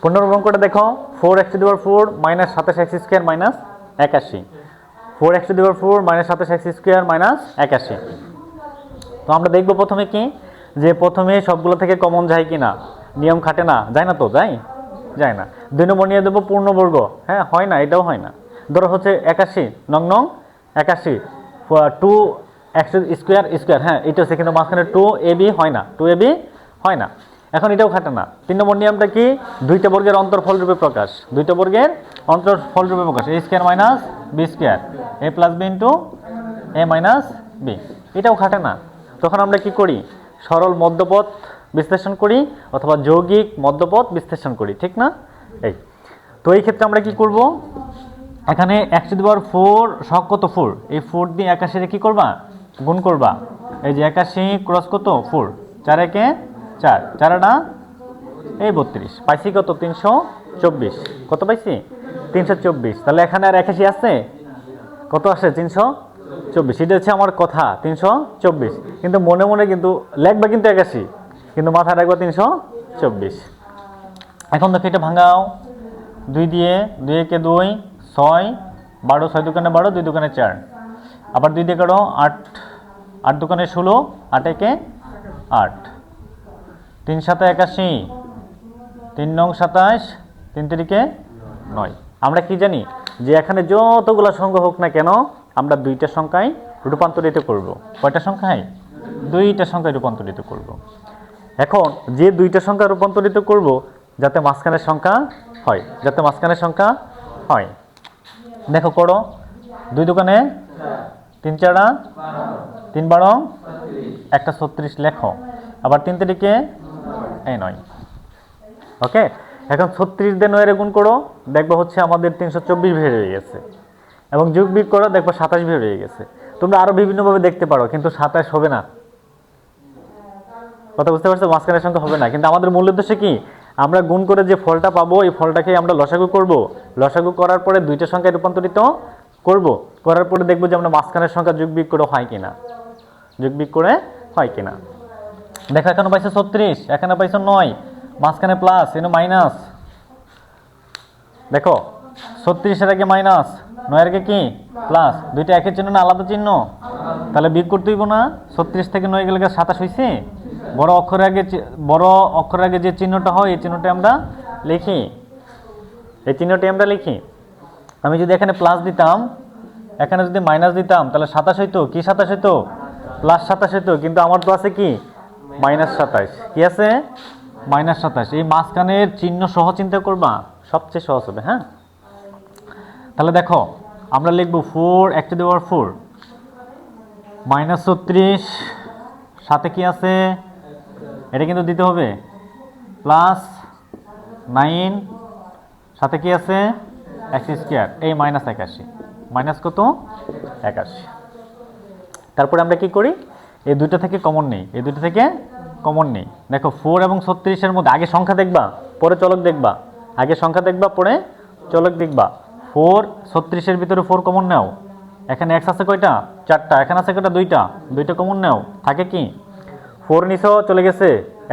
15 অঙ্কটা দেখো 4x⁴ minus 27x square minus 81, 4x⁴ minus 27x square minus 81। তো আমরা দেখবো প্রথমে কি, যে প্রথমে সবগুলো থেকে কমন যায় কি না, নিয়ম খাটে না, যায় না তো, যায় না। 2 নম্বর নিয়ে দেবো পূর্ণবর্গ, হ্যাঁ হয় না, এটাও হয় না। ধরো হচ্ছে 81 নং 81 2x², হ্যাঁ এটা হচ্ছে, কিন্তু মাঝখানে 2ab হয় না, 2ab হয় না। এখন এটাও খাটে না। 3 নম্বর নিয়মটা কি, দুইটা বর্গের অন্তরফল রূপে প্রকাশ, দুইটা বর্গের অন্তরফল রূপে প্রকাশ, a² minus b², a plus b into a minus b, এটাও খাটে না। তখন আমরা কি করি, সরল মধ্যপথ বিশ্লেষণ করি অথবা যৌগিক মধ্যপথ বিশ্লেষণ করি, ঠিক না? এই তো এই ক্ষেত্রে আমরা কি করব, এখানে x⁴ সহগ কত 4, এই 4 দিয়ে 81 কি করবা, গুণ করবা। এই যে 81 ক্রস কত 4, 4 একে 4, 4 আনা এই 32, পাইছি কত 324, কত পাইছি 324। তাহলে এখানে আর 81 আছে, কত আসে 324, এটা হচ্ছে আমার কথা 324, কিন্তু মনে মনে কিন্তু লেখবা কিন্তু 81, কিন্তু মাথায় রাখবা 324। এখন দেখো এটা ভাঙাও, 2 দিয়ে 2 একে 2, 6 12, 6 দোকানে 12, 2 দোকানে 4, আবার 2 দিয়ে কাটো 8, 8 দোকানে 16, 8 একে 8, 3 7 81, 3 নং 27, 3 তিরিকে 9। আমরা কি জানি যে এখানে যতগুলো সংখ্যা হোক না কেন আমরা দুইটা সংখ্যায় রূপান্তরিত করব। কয়টা সংখ্যায়? দুইটা সংখ্যায় রূপান্তরিত করব। এখন যে দুইটা সংখ্যা রূপান্তরিত করব যাতে মাঝখানের সংখ্যা হয়, যাতে মাঝখানের সংখ্যা হয়। দেখো করো, 2 দোকানে 3 4, 3 12, একটা 36 লেখো, আবার 3 তিরিকে এই 9। ওকে, এখন 36 দিয়ে 9 এর গুণ করো, দেখবো হচ্ছে আমাদের 324 বের হয়ে গেছে, এবং যোগ বিয়োগ করো দেখবো 27 বের হয়ে গেছে। তোমরা আরো বিভিন্নভাবে দেখতে পারো, কিন্তু 27 হবে না। কথা বুঝতে পারছো? মাঝখানের সংখ্যা হবে না। কিন্তু আমাদের মূল উদ্দেশ্য কি, আমরা গুণ করে যে ফলটা পাবো এই ফলটাকে আমরা লসাগু করব, লসাগু করার পরে দুইটা সংখ্যায় রূপান্তরিত করব, করার পরে দেখবো যে আমরা মাঝখানের সংখ্যা যোগ বিয়োগ করে হয় কিনা, যোগ বিয়োগ করে হয় কিনা। দেখো এখানে পাইছো 36, এখানে পাইছো 9, মাঝখানে প্লাস এখানে মাইনাস। দেখো 36 এর আগে মাইনাস, 9 এর আগে কি প্লাস, দুইটা একই চিহ্ন না আলাদা চিহ্ন? তাহলে বিয়োগ করতে হইব না। 36 থেকে 9 গেলে 27 হইছে। বড় অক্ষরের আগে যে চিহ্নটা হয় এই চিহ্নটা আমরা লিখি, এই চিহ্নটি আমরা লিখি। আমি যদি এখানে প্লাস দিতাম, এখানে যদি মাইনাস দিতাম, তাহলে 27 হইতো। কি 27 হইতো? প্লাস 27 হইতো। কিন্তু আমার তো আছে কি মাইনাস 27, কি আছে মাইনাস 27। এই মাঝখানের চিহ্ন সহ চিন্তা করবা, সবচেয়ে সহজ হবে। হ্যাঁ, তাহলে দেখো আমরা লিখব 4x⁴ মাইনাস 36, সাথে কি আছে এটা কিন্তু দিতে হবে, প্লাস 9, সাথে কি আছে x², এই মাইনাস 81, মাইনাস কত 81। তারপরে আমরা কি করি, এই দুইটা থেকে কমন নেই, এই দুইটা থেকে কমন নেই। দেখো 4 এবং 36 এর মধ্যে আগে সংখ্যা দেখবা পরে চলক দেখবা, আগে সংখ্যা দেখবা পরে চলক দেখবা। 4 36 এর ভিতরে 4 কমন নাও, এখানে x আছে কয়টা 4টা, এখানে আছে কয়টা 2টা, 2টা কমন নাও, থাকে কি 4 নিচেও চলে গেছে,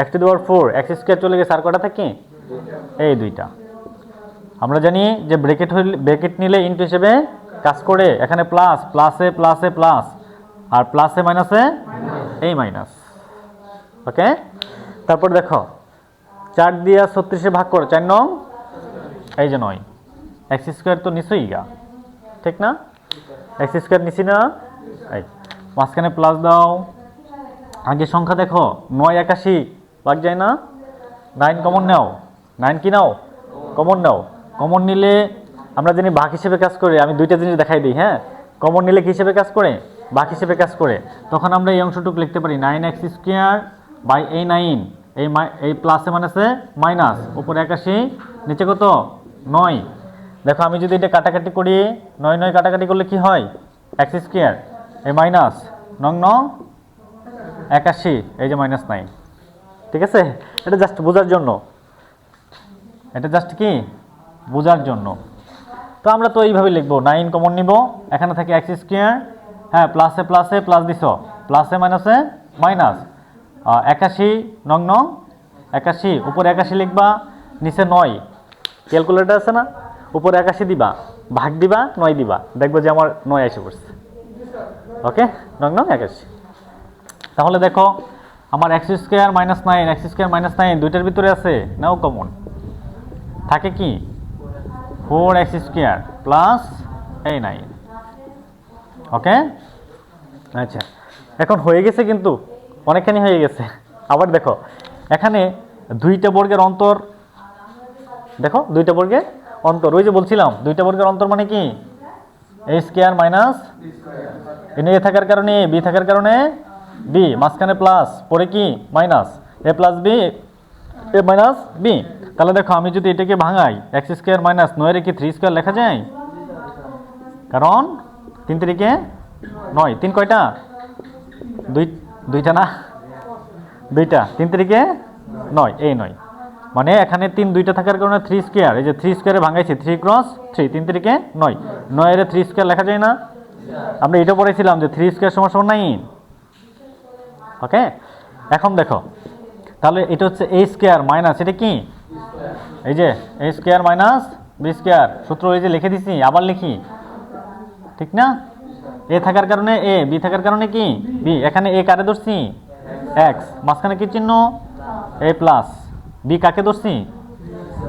x⁴, x² চলে গেছে, আর কয়টা থাকে এই 2টা। আমরা জানি যে ব্র্যাকেট নিলে ইনটু হিসেবে কাজ করে, এখানে প্লাস প্লাসে প্লাসে প্লাস, আর প্লাসে মাইনাসে এই মাইনাস। ওকে, তারপর দেখো 4 দিয়ে 36 ভাগ করো, 4 নং এই যে 9, x² তো নিচেই গা, ঠিক না? x² নিচে না, এই মাঝখানে প্লাস দাও। আগে সংখ্যা দেখো 9 81 ভাগ যায় না, 9 কমন নাও, 9 কি নাও কমন নাও। কমন নিলে আমরা জানি ভাগ হিসেবে কাজ করে। আমি দুইটা জিনিস দেখাই দিই। হ্যাঁ, কমন নিলে কি হিসেবে কাজ করে, ভাগ হিসেবে কাজ করে। তখন আমরা এই অংশটুকু লিখতে পারি 9x² বাই এই 9, এই প্লাসে মাইনাসে মাইনাস, উপরে 81 নিচে কত 9। দেখো আমি যদি এটা কাটাকাটি করি, 9 9 কাটাকাটি করলে কি হয় x², এই মাইনাস 9 81, এই যে মাইনাস 9। ঠিক আছে, এটা জাস্ট বোঝার জন্য, এটা জাস্ট কি বোঝার জন্য। তো আমরা তো এইভাবে লিখবো, 9 কমন নিব, এখানে থাকে x², হ্যাঁ প্লাসে প্লাসে প্লাস দিছ, প্লাসে মাইনাসে মাইনাস, 81 নং 81, উপরে 81 লিখবা, নিচে 9, ক্যালকুলেটর আছে না, উপরে 81 দিবা, ভাগ দিবা, 9 দিবা, দেখবো যে আমার 9 এসে পড়ছে। ওকে, 9 9 81। তাহলে দেখো আমার x square minus 9, x square minus 9 দুইটার ভিতরে আছে, নাও কমন থাকে কি 4x স্কয়ার প্লাস এই 9। ওকে, আচ্ছা এখন হয়ে গেছে, কিন্তু অনেকখানি হয়ে গেছে। আবার দেখো এখানে দুইটা বর্গের অন্তর, দেখো দুইটা বর্গের অন্তর, ওই যে বলছিলাম দুইটা বর্গের অন্তর মানে কি a স্কয়ার মাইনাস এনে এ থাকার কারণে b থাকার কারণে b, মাঝখানে প্লাস, পরে কি minus, a plus b, a minus b। তাহলে দেখো আমি যদি এটাকে ভাঙাই x স্কয়ার মাইনাস 9 এর কি 3 স্কয়ার লেখা যায়? কারণ 3 3 9, 3 কয়টা? দুইটা না, দুইটা, 3 3 9, এই 9 মানে এখানে 3 দুইটা থাকার কারণে 3 স্কয়ার, এই যে 3 স্কয়ারে ভাঙাইছি 3 ক্রস 3, 3 3 9, 9 এর 3 স্কয়ার লেখা যায় না? আমরা এটা পড়েছিলাম যে 3 স্কয়ার সমান সমান 9। ওকে, এখন দেখো তাহলে এটা হচ্ছে a স্কয়ার মাইনাস, এটা কি এই যে a square minus b square, সূত্র এই যে লিখে দিছি, আবার লিখি, ঠিক না? a থাকার কারণে a, b থাকার কারণে কি b, এখানে a কারে ধরছি x, মাঝখানে কি চিহ্ন a প্লাস, b কাকে ধরছি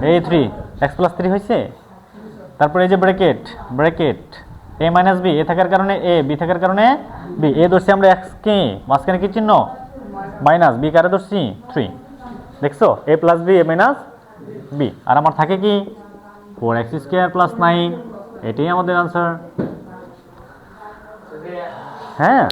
a 3, x প্লাস 3 হয়েছে। তারপরে এই যে bracket, bracket a minus b, a থাকার কারণে a, b থাকার কারণে b, a ধরছি আমরা x কে, মাঝখানে কি চিহ্ন মাইনাস, b কারে ধরছি 3, দেখছো a plus b, a minus b, আর আমার থাকে কি 4x স্কয়ার প্লাস 9, এটাই আমাদের আনসার। হ্যাঁ।